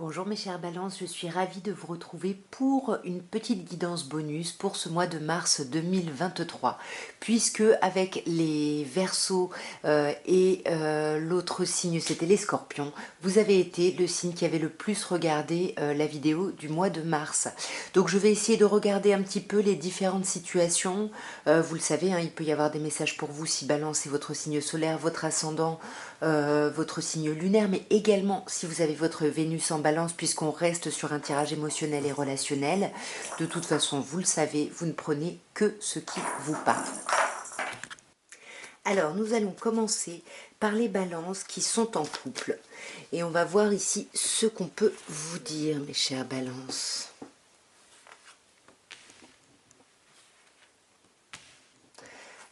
Bonjour mes chères balances, je suis ravie de vous retrouver pour une petite guidance bonus pour ce mois de mars 2023, puisque avec les Verseaux et l'autre signe c'était les Scorpions, vous avez été le signe qui avait le plus regardé la vidéo du mois de mars. Donc je vais essayer de regarder un petit peu les différentes situations. Vous le savez, hein, il peut y avoir des messages pour vous si Balance est votre signe solaire, votre ascendant, votre signe lunaire, mais également si vous avez votre Vénus en Balance, puisqu'on reste sur un tirage émotionnel et relationnel. De toute façon, vous le savez, vous ne prenez que ce qui vous parle. Alors, nous allons commencer par les balances qui sont en couple. Et on va voir ici ce qu'on peut vous dire, mes chères balances.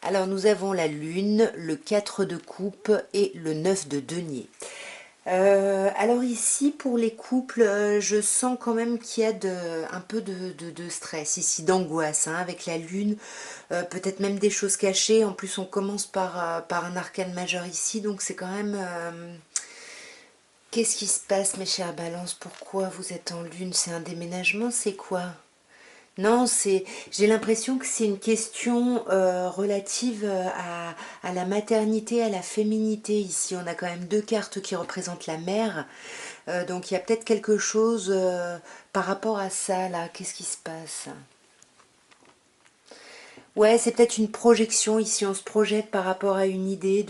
Alors, nous avons la lune, le 4 de coupe et le 9 de denier. Alors ici, pour les couples, je sens quand même qu'il y a un peu de stress ici, d'angoisse, hein, avec la lune, peut-être même des choses cachées. En plus, on commence par un arcane majeur ici, donc c'est quand même... Qu'est-ce qui se passe, mes chères balances? Pourquoi vous êtes en lune? C'est un déménagement? C'est quoi? Non, j'ai l'impression que c'est une question relative à la maternité, à la féminité. Ici, on a quand même deux cartes qui représentent la mère. Donc, il y a peut-être quelque chose par rapport à ça, là. Qu'est-ce qui se passe? Ouais, c'est peut-être une projection. Ici, on se projette par rapport à une idée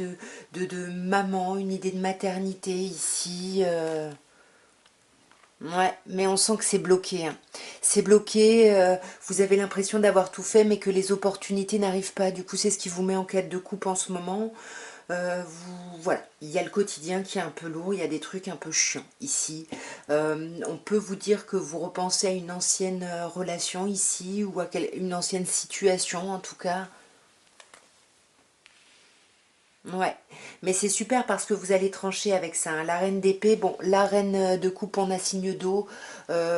de maman, une idée de maternité, ici. Ouais, mais on sent que c'est bloqué, hein. C'est bloqué, vous avez l'impression d'avoir tout fait, mais que les opportunités n'arrivent pas. Du coup, c'est ce qui vous met en quête de coupe en ce moment. Voilà, il y a le quotidien qui est un peu lourd, il y a des trucs un peu chiants ici. On peut vous dire que vous repensez à une ancienne relation ici, ou à une ancienne situation en tout cas. Ouais, mais c'est super parce que vous allez trancher avec ça, hein. La reine d'épée, bon, la reine de coupe en a signe d'eau,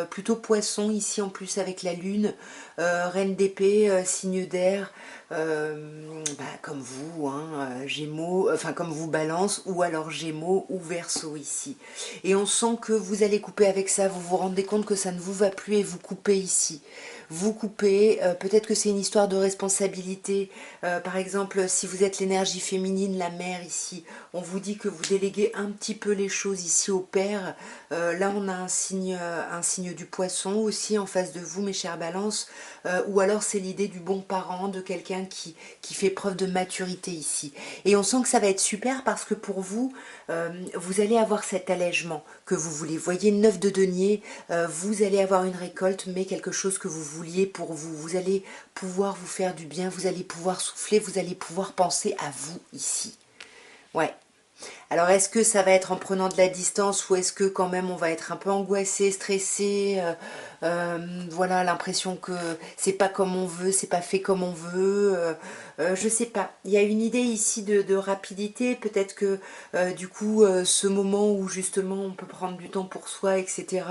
plutôt poisson ici en plus avec la lune, reine d'épée, signe d'air, comme vous, hein, Gémeaux, enfin comme vous Balance, ou alors Gémeaux ou Verseau ici. Et on sent que vous allez couper avec ça, vous vous rendez compte que ça ne vous va plus et vous coupez ici. Vous coupez, peut-être que c'est une histoire de responsabilité. Par exemple, si vous êtes l'énergie féminine, la mère ici, on vous dit que vous déléguez un petit peu les choses ici au père. Là, on a un signe du poisson aussi en face de vous, mes chères balances. Ou alors c'est l'idée du bon parent, de quelqu'un qui fait preuve de maturité ici. Et on sent que ça va être super parce que pour vous, vous allez avoir cet allègement que vous voulez. Voyez, 9 de denier, vous allez avoir une récolte, mais quelque chose que vous vouliez pour vous. Vous allez pouvoir vous faire du bien, vous allez pouvoir souffler, vous allez pouvoir penser à vous ici. Ouais. Alors est-ce que ça va être en prenant de la distance ou est-ce que quand même on va être un peu angoissé, stressé, voilà, l'impression que c'est pas comme on veut, c'est pas fait comme on veut, je sais pas. Il y a une idée ici de rapidité, peut-être que du coup ce moment où justement on peut prendre du temps pour soi, etc.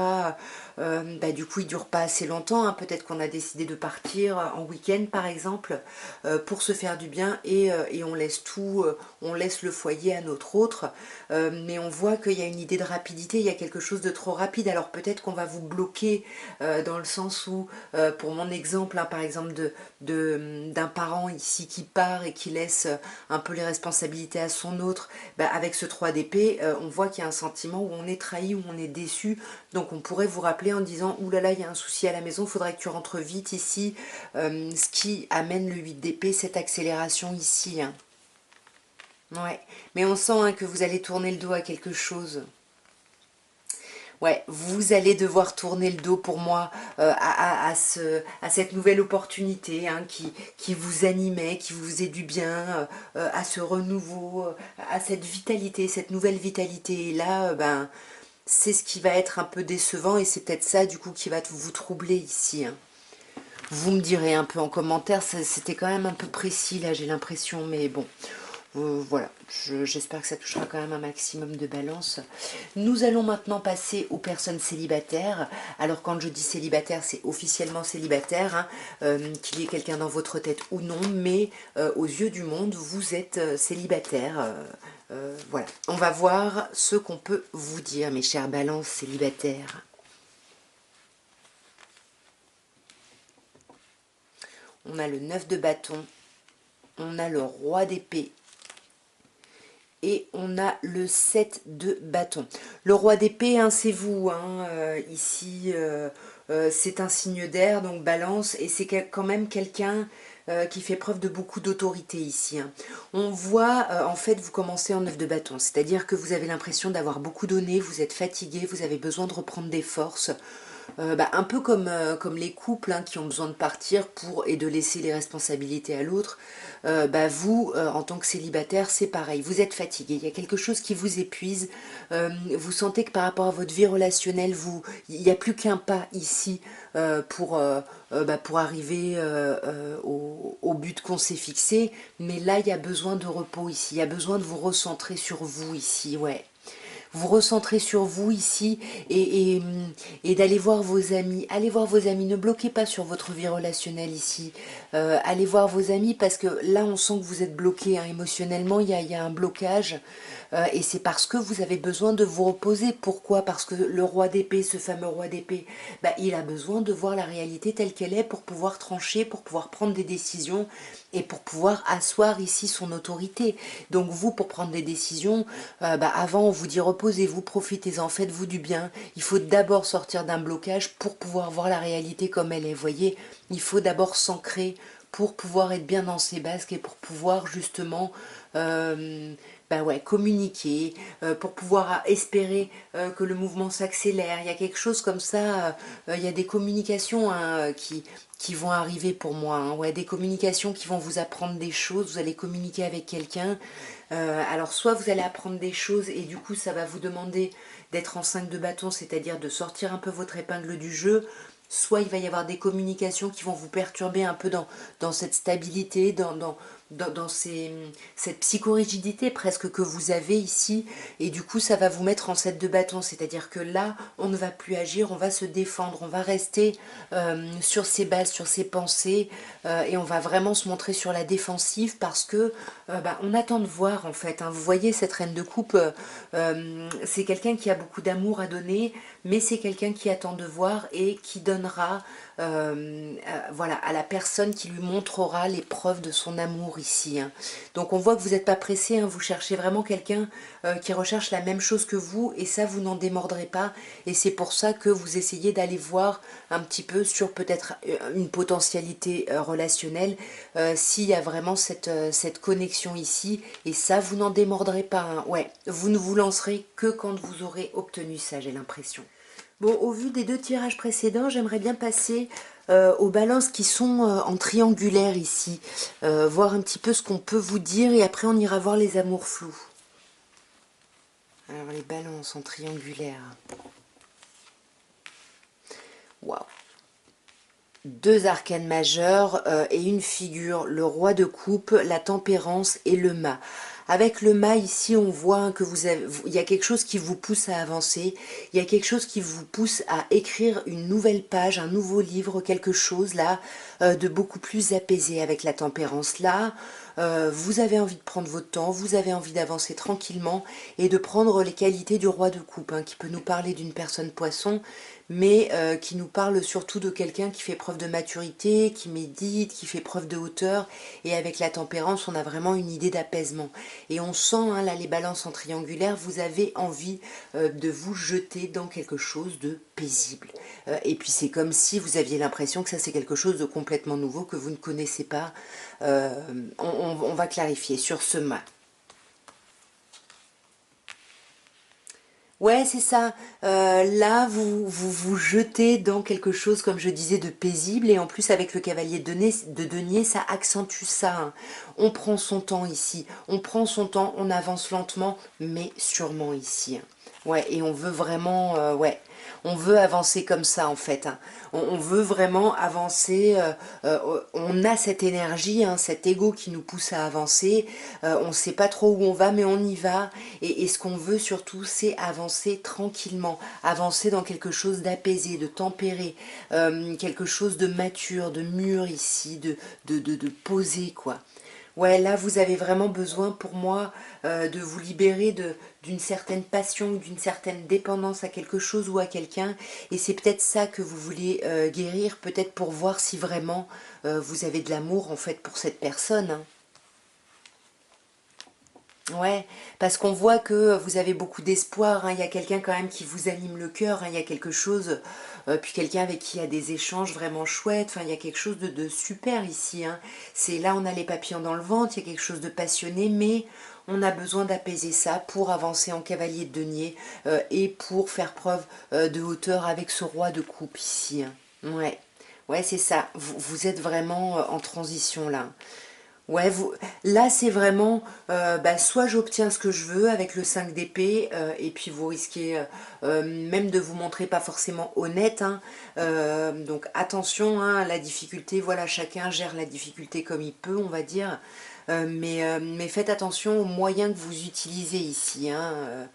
Du coup il dure pas assez longtemps, hein. Peut-être qu'on a décidé de partir en week-end par exemple pour se faire du bien et on laisse tout, on laisse le foyer à notre autre. Mais on voit qu'il y a une idée de rapidité, il y a quelque chose de trop rapide. Alors peut-être qu'on va vous bloquer dans le sens où, pour mon exemple, hein, par exemple d'un parent ici qui part et qui laisse un peu les responsabilités à son autre, avec ce 3 d'épée, on voit qu'il y a un sentiment où on est trahi, où on est déçu. Donc on pourrait vous rappeler en disant « Ouh là là, il y a un souci à la maison, il faudrait que tu rentres vite ici », ce qui amène le 8 d'épée, cette accélération ici, hein. Ouais, mais on sent, hein, que vous allez tourner le dos à quelque chose. Ouais, vous allez devoir tourner le dos pour moi à cette nouvelle opportunité, hein, qui vous animait, qui vous faisait du bien, à ce renouveau, à cette vitalité, cette nouvelle vitalité. Et là, c'est ce qui va être un peu décevant et c'est peut-être ça du coup qui va vous troubler ici, hein. Vous me direz un peu en commentaire, c'était quand même un peu précis là, j'ai l'impression, mais bon. Voilà, j'espère que ça touchera quand même un maximum de balance. Nous allons maintenant passer aux personnes célibataires. Alors quand je dis célibataire, c'est officiellement célibataire, hein, qu'il y ait quelqu'un dans votre tête ou non, mais aux yeux du monde, vous êtes célibataire. Voilà, on va voir ce qu'on peut vous dire, mes chers balances célibataires. On a le 9 de bâton, on a le roi d'épée, et on a le 7 de bâton. Le roi d'épée, hein, c'est vous, hein, ici, c'est un signe d'air, donc balance, et c'est quand même quelqu'un qui fait preuve de beaucoup d'autorité ici. Hein. On voit, en fait, vous commencez en 9 de bâton, c'est-à-dire que vous avez l'impression d'avoir beaucoup donné, vous êtes fatigué, vous avez besoin de reprendre des forces. Un peu comme les couples qui ont besoin de partir et de laisser les responsabilités à l'autre. Vous, en tant que célibataire, c'est pareil. Vous êtes fatigué, il y a quelque chose qui vous épuise. Vous sentez que par rapport à votre vie relationnelle, il n'y a plus qu'un pas ici pour arriver au but qu'on s'est fixé. Mais là, il y a besoin de repos ici. Il y a besoin de vous recentrer sur vous ici, ouais. Vous recentrez sur vous ici et d'aller voir vos amis. Allez voir vos amis, ne bloquez pas sur votre vie relationnelle ici. Allez voir vos amis parce que là on sent que vous êtes bloqué hein, émotionnellement, il y a un blocage. Et c'est parce que vous avez besoin de vous reposer. Pourquoi? Parce que le roi d'épée, ce fameux roi d'épée, il a besoin de voir la réalité telle qu'elle est pour pouvoir trancher, pour pouvoir prendre des décisions et pour pouvoir asseoir ici son autorité. Donc vous, pour prendre des décisions, avant on vous dit reposez-vous, profitez-en, faites-vous du bien. Il faut d'abord sortir d'un blocage pour pouvoir voir la réalité comme elle est. Voyez, il faut d'abord s'ancrer pour pouvoir être bien dans ses basques et pour pouvoir justement communiquer, pour pouvoir espérer que le mouvement s'accélère. Il y a quelque chose comme ça, il y a des communications qui vont arriver pour moi. Hein. Ouais, des communications qui vont vous apprendre des choses, vous allez communiquer avec quelqu'un. Alors soit vous allez apprendre des choses et du coup ça va vous demander d'être en 5 de bâton, c'est-à-dire de sortir un peu votre épingle du jeu, soit il va y avoir des communications qui vont vous perturber un peu dans cette stabilité, dans cette psychorigidité presque que vous avez ici, et du coup ça va vous mettre en 7 de bâton, c'est-à-dire que là on ne va plus agir, on va se défendre, on va rester sur ses bases, sur ses pensées, et on va vraiment se montrer sur la défensive parce que on attend de voir en fait. Hein. Vous voyez cette reine de coupe, c'est quelqu'un qui a beaucoup d'amour à donner, mais c'est quelqu'un qui attend de voir et qui donnera voilà, à la personne qui lui montrera les preuves de son amour ici. Hein. Donc on voit que vous n'êtes pas pressé, hein, vous cherchez vraiment quelqu'un qui recherche la même chose que vous et ça vous n'en démordrez pas et c'est pour ça que vous essayez d'aller voir un petit peu sur peut-être une potentialité relationnelle s'il y a vraiment cette connexion ici et ça vous n'en démordrez pas. Hein. Ouais, vous ne vous lancerez que quand vous aurez obtenu ça, j'ai l'impression. Bon, au vu des 2 tirages précédents, j'aimerais bien passer aux balances qui sont en triangulaire ici. Voir un petit peu ce qu'on peut vous dire et après on ira voir les amours flous. Alors les balances en triangulaire. Waouh. 2 arcanes majeurs et une figure, le roi de coupe, la tempérance et le mât. Avec le mât ici, on voit que il y a quelque chose qui vous pousse à avancer, il y a quelque chose qui vous pousse à écrire une nouvelle page, un nouveau livre, quelque chose là de beaucoup plus apaisé avec la tempérance. Là, vous avez envie de prendre votre temps, vous avez envie d'avancer tranquillement et de prendre les qualités du roi de coupe, hein, qui peut nous parler d'une personne poisson, mais qui nous parle surtout de quelqu'un qui fait preuve de maturité, qui médite, qui fait preuve de hauteur, et avec la tempérance, on a vraiment une idée d'apaisement. Et on sent, hein, là, les balances en triangulaire, vous avez envie de vous jeter dans quelque chose de paisible. Et puis c'est comme si vous aviez l'impression que ça c'est quelque chose de complètement nouveau, que vous ne connaissez pas. On va clarifier sur ce mât. Ouais, c'est ça. Là, vous jetez dans quelque chose, comme je disais, de paisible. Et en plus, avec le cavalier de denier, ça accentue ça. Hein. On prend son temps ici. On prend son temps, on avance lentement, mais sûrement ici. Hein. Ouais, et on veut vraiment... ouais, on veut avancer comme ça, en fait. Hein. On veut vraiment avancer. On a cette énergie, hein, cet ego qui nous pousse à avancer. On ne sait pas trop où on va, mais on y va. Et ce qu'on veut surtout, c'est avancer tranquillement, avancer dans quelque chose d'apaisé, de tempéré, quelque chose de mature, de mûr ici, de posé, quoi. Ouais, là, vous avez vraiment besoin, pour moi, de vous libérer d'une certaine passion ou d'une certaine dépendance à quelque chose ou à quelqu'un. Et c'est peut-être ça que vous voulez guérir, peut-être pour voir si vraiment vous avez de l'amour, en fait, pour cette personne, hein. Ouais, parce qu'on voit que vous avez beaucoup d'espoir, hein. Il y a quelqu'un quand même qui vous anime le cœur, hein. Il y a quelque chose, puis quelqu'un avec qui il y a des échanges vraiment chouettes. Enfin, il y a quelque chose de super ici, hein. C'est là, on a les papillons dans le ventre, il y a quelque chose de passionné, mais on a besoin d'apaiser ça pour avancer en cavalier de denier et pour faire preuve de hauteur avec ce roi de coupe ici, hein. Ouais, ouais, c'est ça. Vous êtes vraiment en transition là. Ouais, là c'est vraiment, bah, soit j'obtiens ce que je veux avec le 5 d'épée, et puis vous risquez même de vous montrer pas forcément honnête, hein. Donc attention, hein, à la difficulté, voilà, chacun gère la difficulté comme il peut, on va dire. Mais faites attention aux moyens que vous utilisez ici, hein.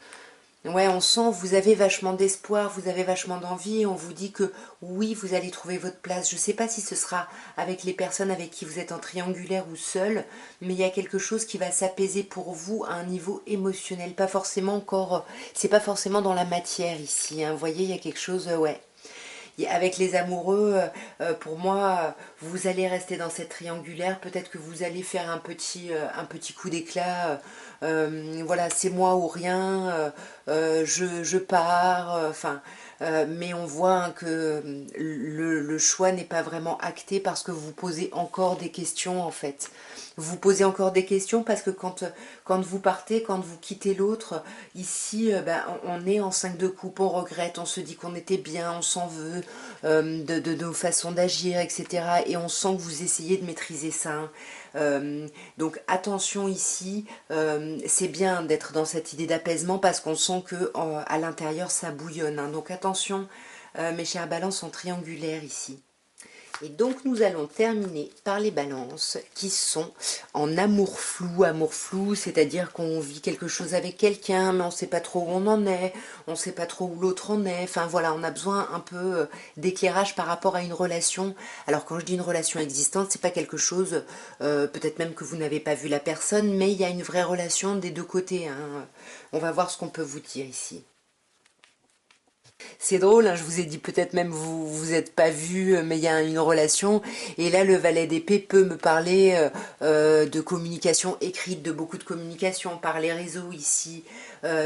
Ouais, on sent, vous avez vachement d'espoir, vous avez vachement d'envie, et on vous dit que oui, vous allez trouver votre place. Je ne sais pas si ce sera avec les personnes avec qui vous êtes en triangulaire ou seul, mais il y a quelque chose qui va s'apaiser pour vous à un niveau émotionnel, pas forcément encore, c'est pas forcément dans la matière ici, hein. Vous voyez, il y a quelque chose, ouais. Avec les amoureux, pour moi, vous allez rester dans cette triangulaire. Peut-être que vous allez faire un petit coup d'éclat. Voilà, c'est moi ou rien. Je pars. Enfin, mais on voit, hein, que le choix n'est pas vraiment acté parce que vous posez encore des questions en fait. Vous posez encore des questions parce que quand vous partez, quand vous quittez l'autre, ici, ben, on est en 5 de coupe, on regrette, on se dit qu'on était bien, on s'en veut de nos façons d'agir, etc. Et on sent que vous essayez de maîtriser ça, hein. Donc attention ici, c'est bien d'être dans cette idée d'apaisement parce qu'on sent que à l'intérieur ça bouillonne, hein. Donc attention, mes chers balances en triangulaire ici. Et donc nous allons terminer par les balances qui sont en amour flou, c'est-à-dire qu'on vit quelque chose avec quelqu'un, mais on ne sait pas trop où on en est, on ne sait pas trop où l'autre en est, enfin voilà, on a besoin un peu d'éclairage par rapport à une relation. Alors quand je dis une relation existante, c'est pas quelque chose, peut-être même que vous n'avez pas vu la personne, mais il y a une vraie relation des deux côtés, hein. On va voir ce qu'on peut vous dire ici. C'est drôle, hein, je vous ai dit peut-être même vous vous êtes pas vu, mais il y a une relation. Et là, le valet d'épée peut me parler de communication écrite, de beaucoup de communication par les réseaux ici,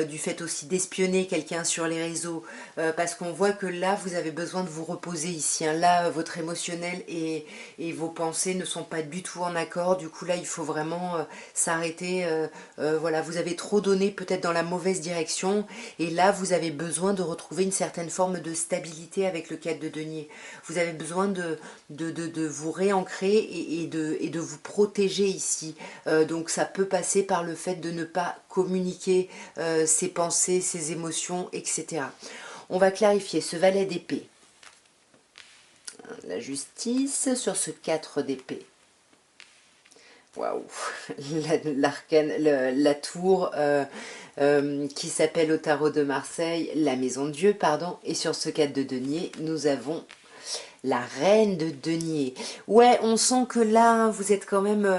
du fait aussi d'espionner quelqu'un sur les réseaux, parce qu'on voit que là, vous avez besoin de vous reposer ici, hein. Là, votre émotionnel et vos pensées ne sont pas du tout en accord. Du coup, là, il faut vraiment s'arrêter. Voilà, vous avez trop donné peut-être dans la mauvaise direction. Et là, vous avez besoin de retrouver une certaine forme de stabilité avec le 4 de denier. Vous avez besoin de vous réancrer et de vous protéger ici. Donc ça peut passer par le fait de ne pas communiquer ses pensées, ses émotions, etc. On va clarifier ce valet d'épée. La justice sur ce 4 d'épée. Waouh, l'arcane, la tour qui s'appelle au tarot de Marseille, la maison de Dieu, pardon, et sur ce 4 de denier, nous avons la reine de denier. Ouais, on sent que là, hein, vous êtes quand même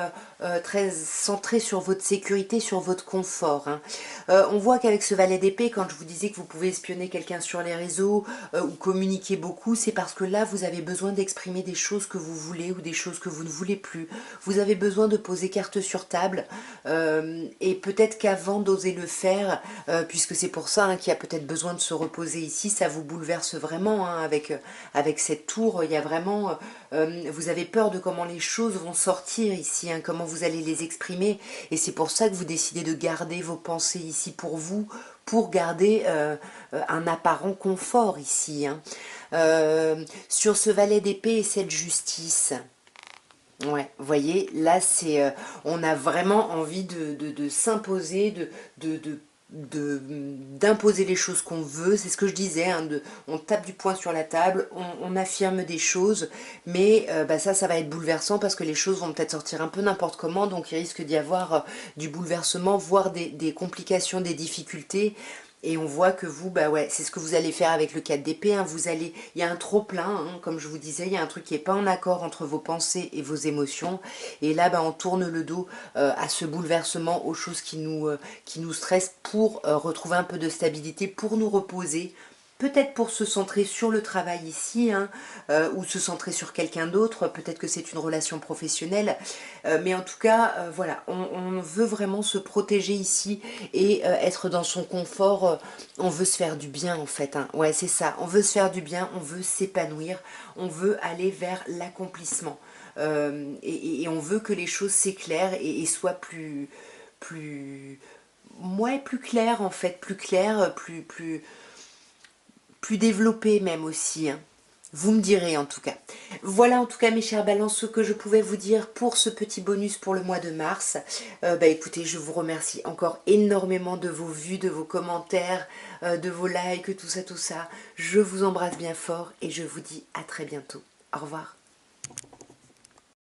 très centré sur votre sécurité, sur votre confort, hein. On voit qu'avec ce valet d'épée, quand je vous disais que vous pouvez espionner quelqu'un sur les réseaux ou communiquer beaucoup, c'est parce que là, vous avez besoin d'exprimer des choses que vous voulez ou des choses que vous ne voulez plus. Vous avez besoin de poser carte sur table et peut-être qu'avant d'oser le faire, puisque c'est pour ça, hein, qu'il y a peut-être besoin de se reposer ici, ça vous bouleverse vraiment, hein, avec cette tour. Il y a vraiment, vous avez peur de comment les choses vont sortir ici, hein, comment vous allez les exprimer, et c'est pour ça que vous décidez de garder vos pensées ici pour vous, pour garder un apparent confort ici, hein. Sur ce valet d'épée et cette justice, ouais, vous voyez, là c'est, on a vraiment envie de s'imposer, d'imposer les choses qu'on veut. C'est ce que je disais, hein, on tape du poing sur la table, on affirme des choses, mais bah ça va être bouleversant parce que les choses vont peut-être sortir un peu n'importe comment, donc il risque d'y avoir du bouleversement, voire des complications, des difficultés. Et on voit que vous, bah ouais, c'est ce que vous allez faire avec le 4 d'épée. Hein. Il y a un trop plein, hein, comme je vous disais, il y a un truc qui n'est pas en accord entre vos pensées et vos émotions. Et là, bah, on tourne le dos à ce bouleversement, aux choses qui nous stressent pour retrouver un peu de stabilité, pour nous reposer. Peut-être pour se centrer sur le travail ici, hein, ou se centrer sur quelqu'un d'autre, peut-être que c'est une relation professionnelle, mais en tout cas, voilà, on veut vraiment se protéger ici et être dans son confort, on veut se faire du bien en fait, hein. Ouais, c'est ça, on veut se faire du bien, on veut s'épanouir, on veut aller vers l'accomplissement. Et on veut que les choses s'éclairent et soient plus, ouais, plus claires en fait, plus claires, plus développées même aussi, hein. Vous me direz en tout cas. Voilà en tout cas mes chers balances ce que je pouvais vous dire pour ce petit bonus pour le mois de mars. Bah écoutez, je vous remercie encore énormément de vos vues, de vos commentaires, de vos likes, tout ça, tout ça. Je vous embrasse bien fort et je vous dis à très bientôt. Au revoir.